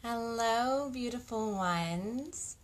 Hello, beautiful ones.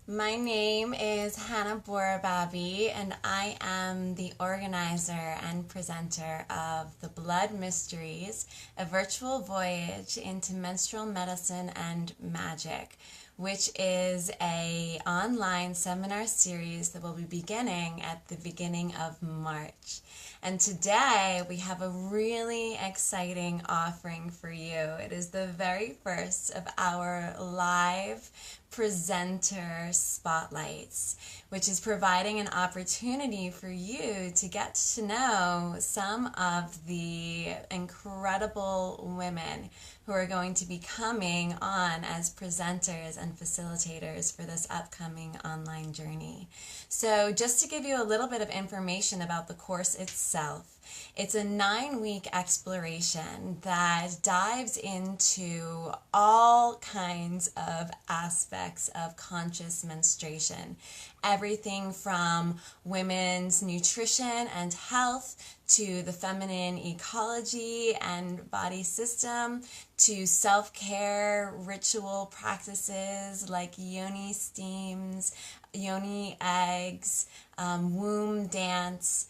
My name is Hannah Borababy, and I am the organizer and presenter of the Blood Mysteries, a virtual voyage into menstrual medicine and magic, which is a online seminar series that will be beginning at the beginning of March. And today we have a really exciting offering for you. It is the very first of our live presenter spotlights, which is providing an opportunity for you to get to know some of the incredible women who are going to be coming on as presenters and facilitators for this upcoming online journey. So just to give you a little bit of information about the course itself, it's a 9-week exploration that dives into all kinds of aspects of conscious menstruation. Everything from women's nutrition and health to the feminine ecology and body system to self-care ritual practices like yoni steams, yoni eggs, womb dance.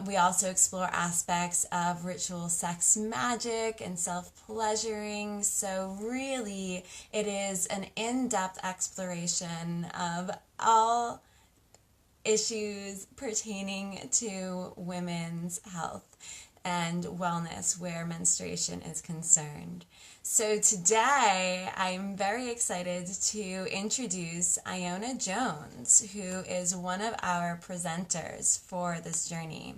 We also explore aspects of ritual sex magic and self-pleasuring. So really, it is an in-depth exploration of all issues pertaining to women's health and wellness where menstruation is concerned. So today I'm very excited to introduce Iona Jones, who is one of our presenters for this journey.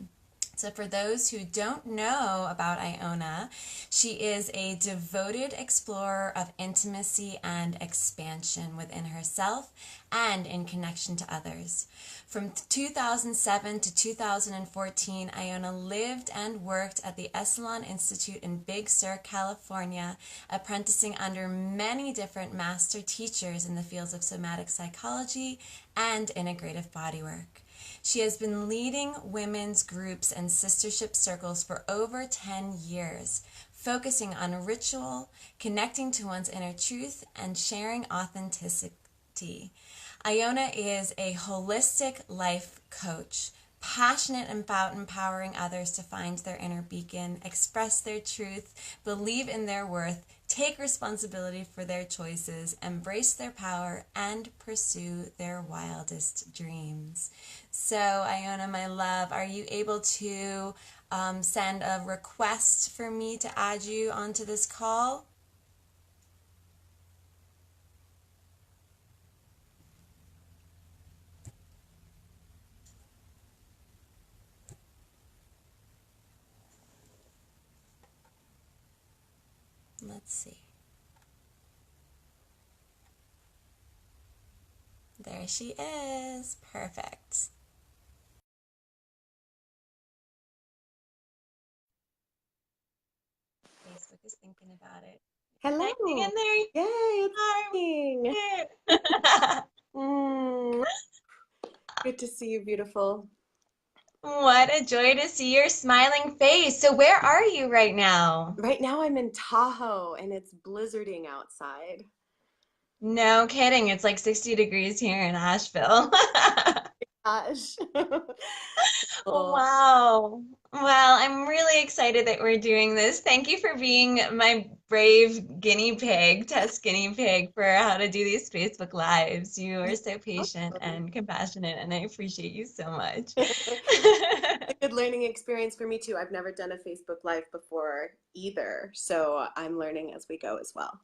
So for those who don't know about Iona, she is a devoted explorer of intimacy and expansion within herself and in connection to others. From 2007 to 2014, Iona lived and worked at the Esalen Institute in Big Sur, California, apprenticing under many different master teachers in the fields of somatic psychology and integrative bodywork. She has been leading women's groups and sistership circles for over 10 years, focusing on ritual, connecting to one's inner truth, and sharing authenticity. Iona is a holistic life coach, passionate about empowering others to find their inner beacon, express their truth, believe in their worth, take responsibility for their choices, embrace their power, and pursue their wildest dreams. So, Iona, my love, are you able to send a request for me to add you onto this call? Let's see. There she is. Perfect. Facebook is thinking about it. Connecting in Hello. there. Yay, it's Hi, me. we're here. Mm, good to see you, beautiful. What a joy to see your smiling face. So where are you right now? Right now I'm in Tahoe and it's blizzarding outside. No kidding. It's like 60 degrees here in Asheville. Gosh. Oh, Wow. Well, I'm really excited that we're doing this. Thank you for being my brave guinea pig, test guinea pig for how to do these Facebook Lives. You are you're so patient welcome. and compassionate, and I appreciate you so much. A good learning experience for me too. I've never done a Facebook Live before either, so I'm learning as we go as well.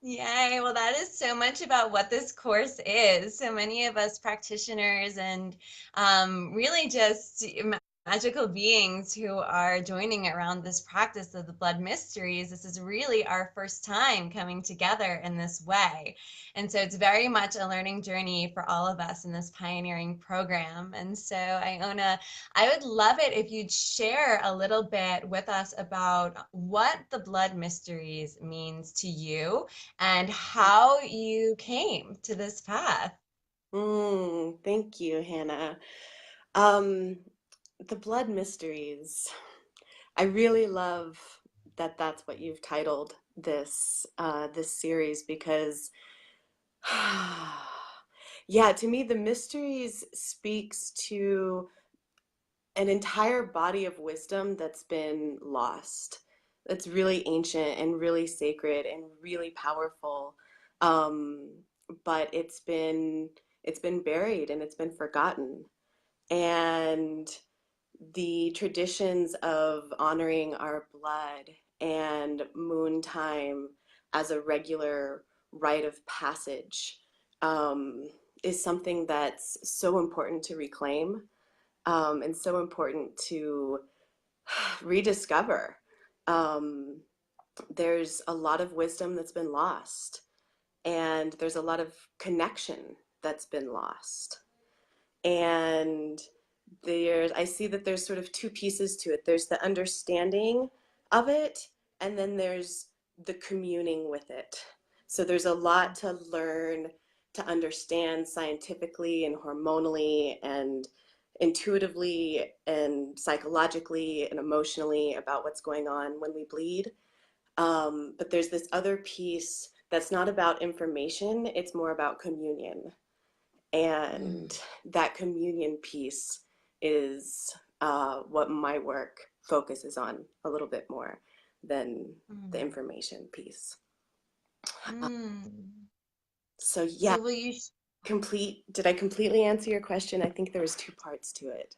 Yay. Well, that is so much about what this course is. So many of us practitioners and really just magical beings who are joining around this practice of the blood mysteries. This is really our first time coming together in this way. And so it's very much a learning journey for all of us in this pioneering program. And so, Iona, I would love it if you'd share a little bit with us about what the blood mysteries means to you and how you came to this path. Thank you, Hannah. Um, the blood mysteries. I really love that that's what you've titled this series because yeah, to me, the mysteries speaks to an entire body of wisdom that's been lost. That's really ancient and really sacred and really powerful. Um, but it's been buried and it's been forgotten. And the traditions of honoring our blood and moon time as a regular rite of passage um, is something that's so important to reclaim and so important to rediscover. Um, there's a lot of wisdom that's been lost, and there's a lot of connection that's been lost. And I see that there's sort of two pieces to it. There's the understanding of it, and then there's the communing with it. So there's a lot to learn, to understand scientifically and hormonally and intuitively and psychologically and emotionally about what's going on when we bleed. But there's this other piece that's not about information, it's more about communion. Mm, And that communion piece is what my work focuses on a little bit more than the mm, information piece. Uh, mm. so yeah, So will you did I completely answer your question? I think there was two parts to it.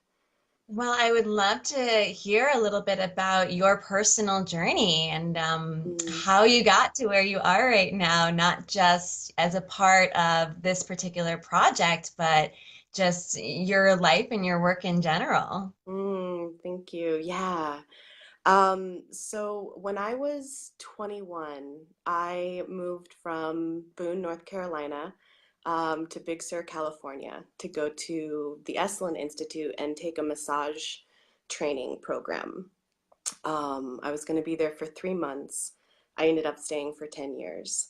Well, I would love to hear a little bit about your personal journey and Mm. how you got to where you are right now, not just as a part of this particular project, but just your life and your work in general. Thank you. Yeah. So when I was 21, I moved from Boone, North Carolina, to Big Sur, California, to go to the Esalen Institute and take a massage training program. I was going to be there for 3 months. I ended up staying for 10 years.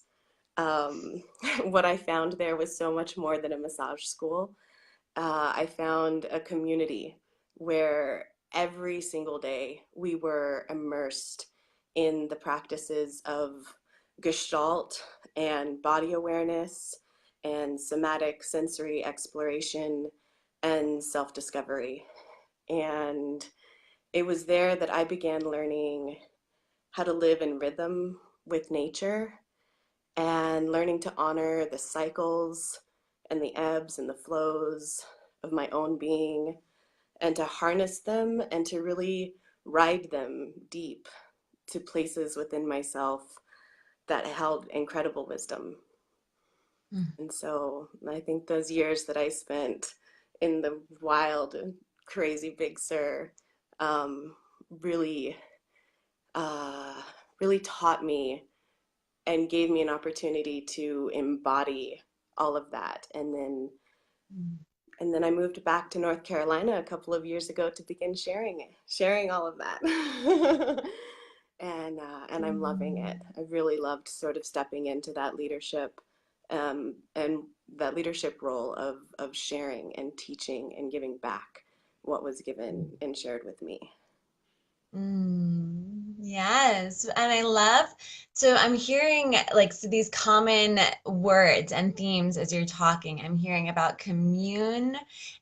Um, what I found there was so much more than a massage school. I found a community where every single day we were immersed in the practices of Gestalt and body awareness and somatic sensory exploration and self discovery. And it was there that I began learning how to live in rhythm with nature and learning to honor the cycles and the ebbs and the flows of my own being and to harness them and to really ride them deep to places within myself that held incredible wisdom. Mm. And so I think those years that I spent in the wild and crazy Big Sur um, really, uh, really taught me and gave me an opportunity to embody all of that. And then I moved back to North Carolina a couple of years ago to begin sharing all of that. And I'm loving Mm. it. I really loved sort of stepping into that leadership and that leadership role of sharing and teaching and giving back what was given and shared with me. Yes, and I love, so I'm hearing like so these common words and themes as you're talking. I'm hearing about commune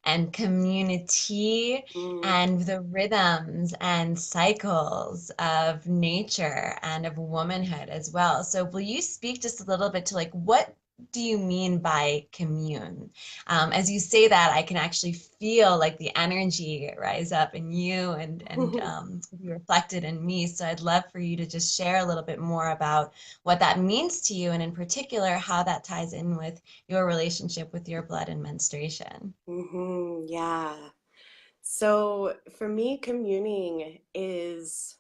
and community Mm. and the rhythms and cycles of nature and of womanhood as well. So will you speak just a little bit to like what do you mean by commune? As you say that, I can actually feel like the energy rise up in you and be reflected in me. So I'd love for you to just share a little bit more about what that means to you, and in particular, how that ties in with your relationship with your blood and menstruation. Yeah. So for me, communing is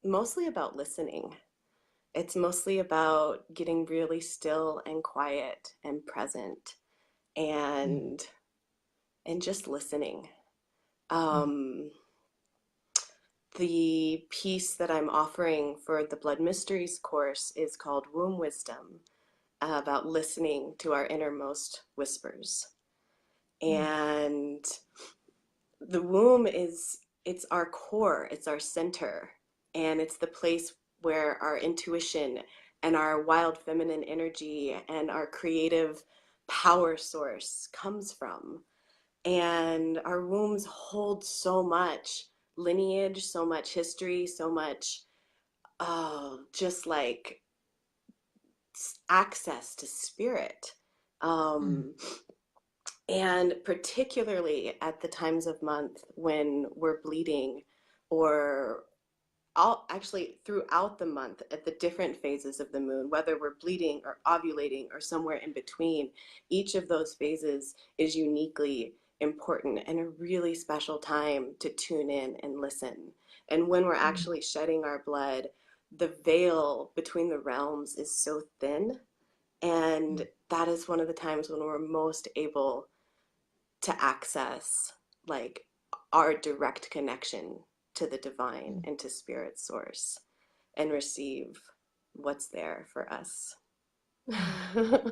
mostly about listening. It's mostly about getting really still and quiet and present and and just listening. Um, the piece that I'm offering for the Blood Mysteries course is called Womb Wisdom, about listening to our innermost whispers. And the womb is it's our core, it's our center, and it's the place where our intuition and our wild feminine energy and our creative power source comes from. And our wombs hold so much lineage, so much history, so much, just like access to spirit. Mm. Um, and particularly at the times of month when we're bleeding, or all actually throughout the month at the different phases of the moon, whether we're bleeding or ovulating or somewhere in between, each of those phases is uniquely important and a really special time to tune in and listen. And when we're actually shedding our blood, the veil between the realms is so thin. And that is one of the times when we're most able to access like our direct connection to the divine and to spirit source and receive what's there for us. Mm.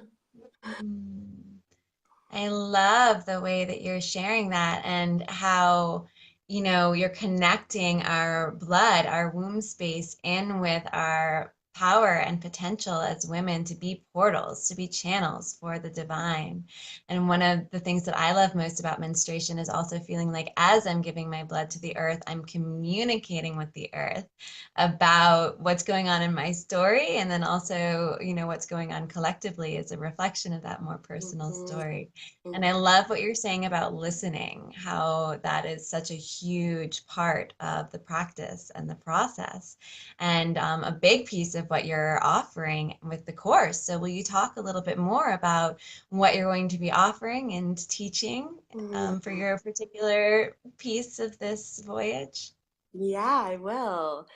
I love the way that you're sharing that and how, you're connecting our blood, our womb space in with our power and potential as women to be portals, to be channels for the divine. And one of the things that I love most about menstruation is also feeling like as I'm giving my blood to the earth, I'm communicating with the earth about what's going on in my story. And then also, what's going on collectively is a reflection of that more personal Mhm, story. And I mhm. love what you're saying about listening, how that is such a huge part of the practice and the process, and a big piece of what you're offering with the course. So, will you talk a little bit more about what you're going to be offering and teaching for Mhm. your particular piece of this voyage? Yeah, I will.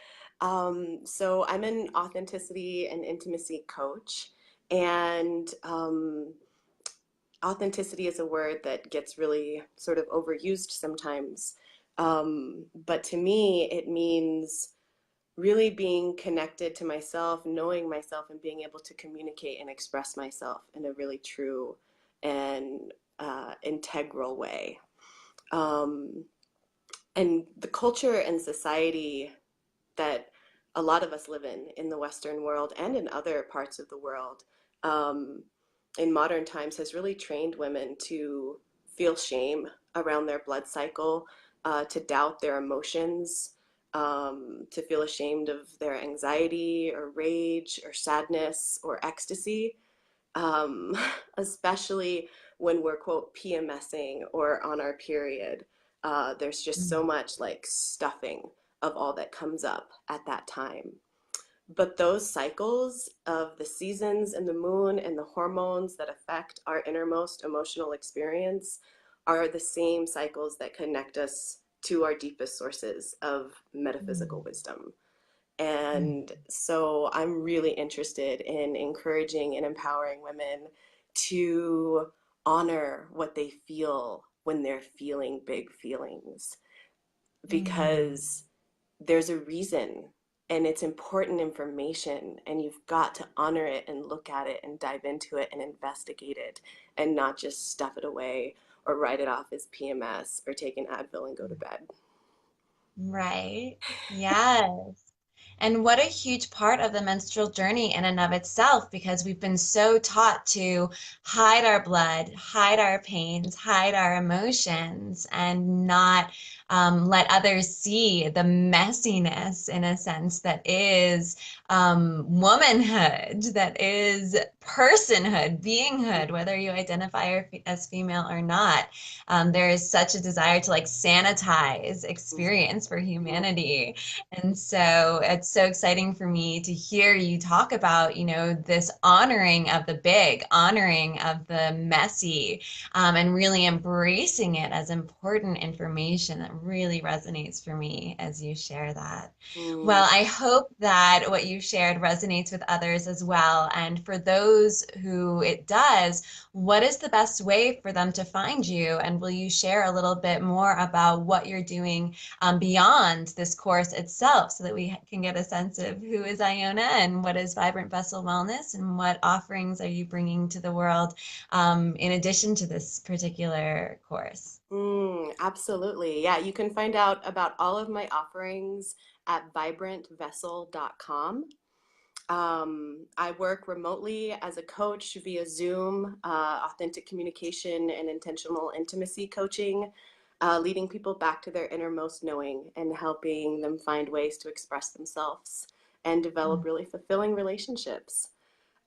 So I'm an authenticity and intimacy coach, and authenticity is a word that gets really sort of overused sometimes. But to me, it means really being connected to myself, knowing myself, and being able to communicate and express myself in a really true and integral way. Um, and the culture and society that a lot of us live in the Western world and in other parts of the world, um, in modern times has really trained women to feel shame around their blood cycle, to doubt their emotions, to feel ashamed of their anxiety or rage or sadness or ecstasy, um, especially when we're quote PMSing or on our period. There's just so much like stuffing of all that comes up at that time. But those cycles of the seasons and the moon and the hormones that affect our innermost emotional experience are the same cycles that connect us to our deepest sources of metaphysical wisdom. And so I'm really interested in encouraging and empowering women to honor what they feel when they're feeling big feelings, Mm. because there's a reason and it's important information, and you've got to honor it and look at it and dive into it and investigate it and not just stuff it away or write it off as PMS or take an Advil and go to bed. Right. Yes. And what a huge part of the menstrual journey in and of itself, because we've been so taught to hide our blood, hide our pains, hide our emotions, and not let others see the messiness, in a sense, that is womanhood, that is personhood, beinghood, whether you identify as female or not. There is such a desire to like sanitize experience for humanity. And so it's so exciting for me to hear you talk about, this honoring of the big, honoring of the messy, and really embracing it as important information that really resonates for me as you share that. Mm. Well, I hope that what you shared resonates with others as well. And for those who it does, what is the best way for them to find you? And will you share a little bit more about what you're doing beyond this course itself so that we can get a sense of who is Iona and what is Vibrant Vessel Wellness and what offerings are you bringing to the world in addition to this particular course? Absolutely. Yeah, you can find out about all of my offerings at vibrantvessel.com. I work remotely as a coach via Zoom, authentic communication and intentional intimacy coaching, leading people back to their innermost knowing and helping them find ways to express themselves and develop really fulfilling relationships.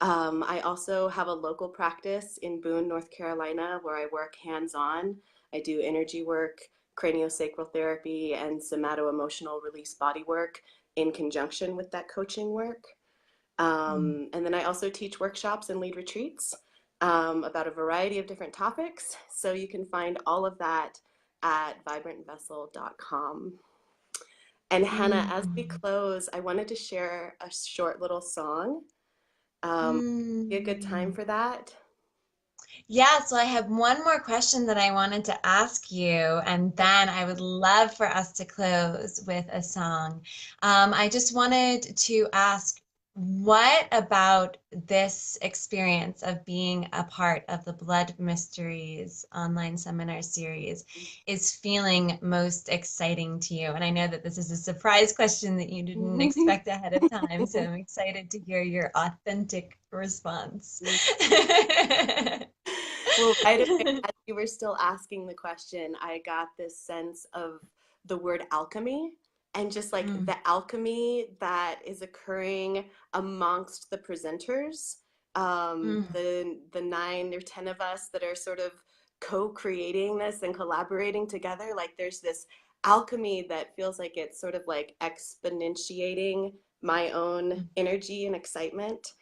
I also have a local practice in Boone, North Carolina, where I work hands-on. I do energy work, craniosacral therapy, and somato-emotional release body work in conjunction with that coaching work. And then I also teach workshops and lead retreats about a variety of different topics. So you can find all of that at vibrantvessel.com. And Hannah, as we Mm. close, I wanted to share a short little song. Be a good time Mm. for that. Yeah, so I have one more question that I wanted to ask you, and then I would love for us to close with a song. I just wanted to ask, what about this experience of being a part of the Blood Mysteries online seminar series is feeling most exciting to you? And I know that this is a surprise question that you didn't expect ahead of time, so I'm excited to hear your authentic response. Well, right away, as you were still asking the question, I got this sense of the word alchemy and just like Mm, the alchemy that is occurring amongst the presenters. mm, The 9 or 10 of us that are sort of co-creating this and collaborating together, like there's this alchemy that feels like it's sort of like exponentiating my own mm, energy and excitement.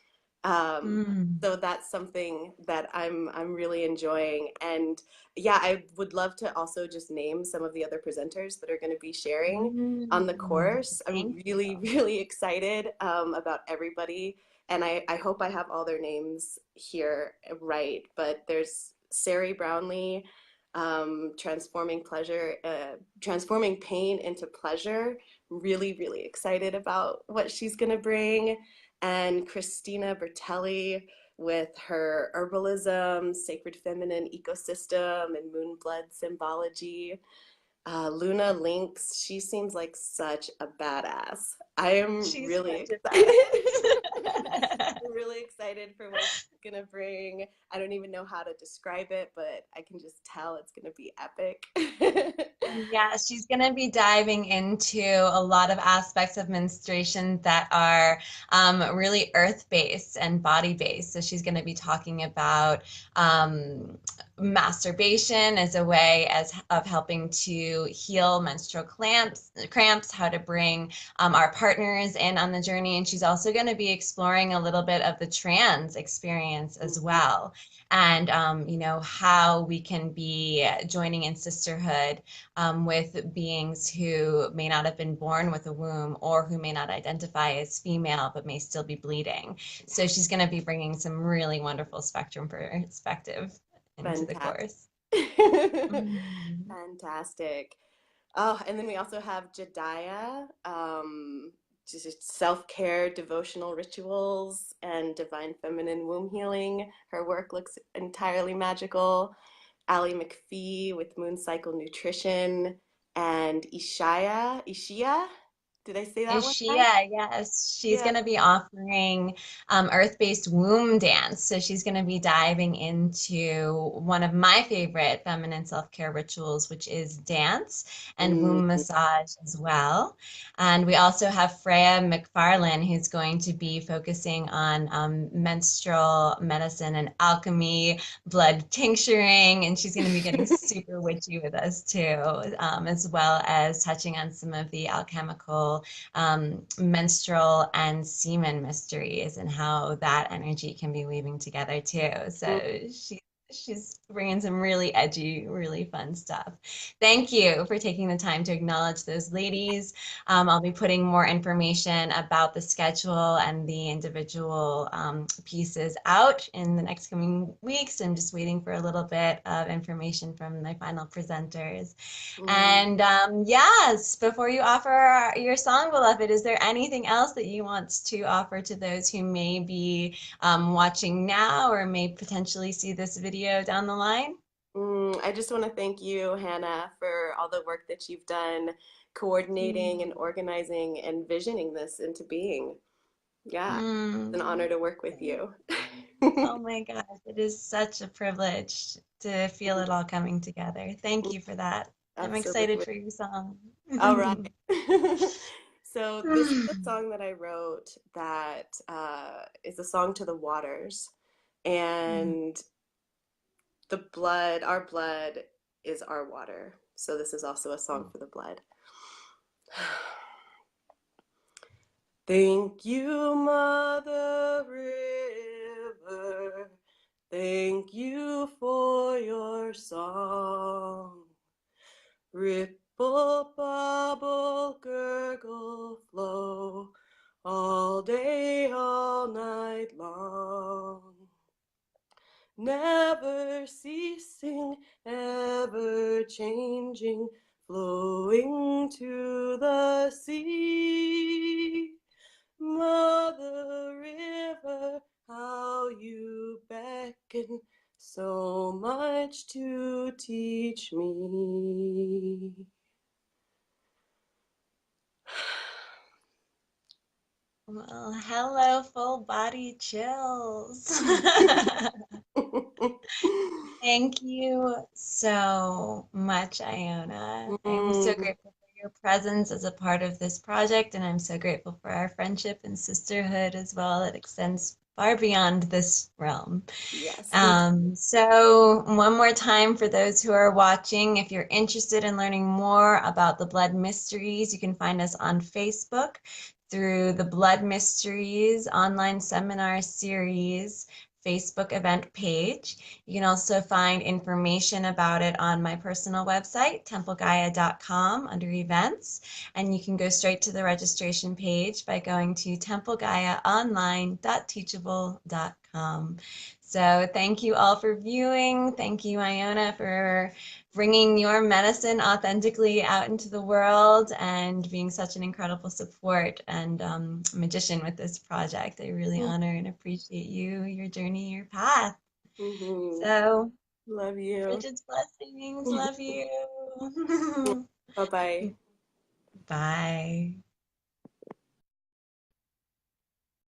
Um, mm, so that's something that I'm really enjoying. And yeah, I would love to also just name some of the other presenters that are going to be sharing on the mm. course. I'm Thank you. really, really excited about everybody. And I hope I have all their names here right. But there's Sari Brownlee, transforming pain into pleasure. Really, really excited about what she's going to bring. And Christina Bertelli with her herbalism, sacred feminine ecosystem, and moon blood symbology. Luna Lynx, she seems like such a badass. I am She's really such a excited. badass. I'm really excited for what she's gonna bring. I don't even know how to describe it, but I can just tell it's gonna be epic. Yeah, she's going to be diving into a lot of aspects of menstruation that are really earth-based and body-based. So she's going to be talking about masturbation as a way of helping to heal menstrual cramps, how to bring our partners in on the journey. And she's also going to be exploring a little bit of the trans experience as well. And, how we can be joining in sisterhood with beings who may not have been born with a womb or who may not identify as female but may still be bleeding. So she's going to be bringing some really wonderful spectrum perspective into the Fantastic. course. Mhm. Fantastic. Oh, and then we also have Jediah, just self-care, devotional rituals, and divine feminine womb healing. Her work looks entirely magical. Allie McPhee with Moon Cycle Nutrition, and Ishia. Did I say that one right? Ishia, yes, she's Yeah. going to be offering earth-based womb dance. So she's going to be diving into one of my favorite feminine self-care rituals, which is dance and Mm, womb massage as well. And we also have Freya McFarlane, who's going to be focusing on menstrual medicine and alchemy, blood tincturing, and she's going to be getting super witchy with us too, as well as touching on some of the alchemical menstrual and semen mysteries and how that energy can be weaving together too. mm, So she's bringing some really edgy, really fun stuff. Thank you for taking the time to acknowledge those ladies. I'll be putting more information about the schedule and the individual pieces out in the next coming weeks. I'm just waiting for a little bit of information from my final presenters. mm. And yes, before you offer your song, beloved, is there anything else that you want to offer to those who may be watching now or may potentially see this video down the line? I just want to thank you, Hannah, for all the work that you've done coordinating and organizing and visioning this into being. Yeah, it's an Mm. honor to work with you. Oh my gosh, it is such a privilege to feel it all coming together. Thank you for that. I'm excited Absolutely. for your song. All right. So this is a song that I wrote that is a song to the waters, and our blood is our water. So this is also a song for the blood. Thank you, Mother River. Thank you for your song. Ripple, bubble, gurgle, flow, all day, all night long. Never ceasing, ever changing, flowing to the sea. Mother River, how you beckon, so much to teach me. Well, hello, full body chills. Thank you so much, Iona. I'm so Mm, grateful for your presence as a part of this project, and I'm so grateful for our friendship and sisterhood as well. It extends far beyond this realm. yes. So one more time for those who are watching, if you're interested in learning more about the Blood Mysteries, you can find us on Facebook through the Blood Mysteries online seminar series Facebook event page. You can also find information about it on my personal website, templegaia.com, under events, and you can go straight to the registration page by going to templegaiaonline.teachable.com. So thank you all for viewing. Thank you, Iona, for bringing your medicine authentically out into the world and being such an incredible support and magician with this project. I really honor and appreciate you, your journey, your path. Mm-hmm. So, Love you. Bridget's blessings. Love you. Bye bye. Bye.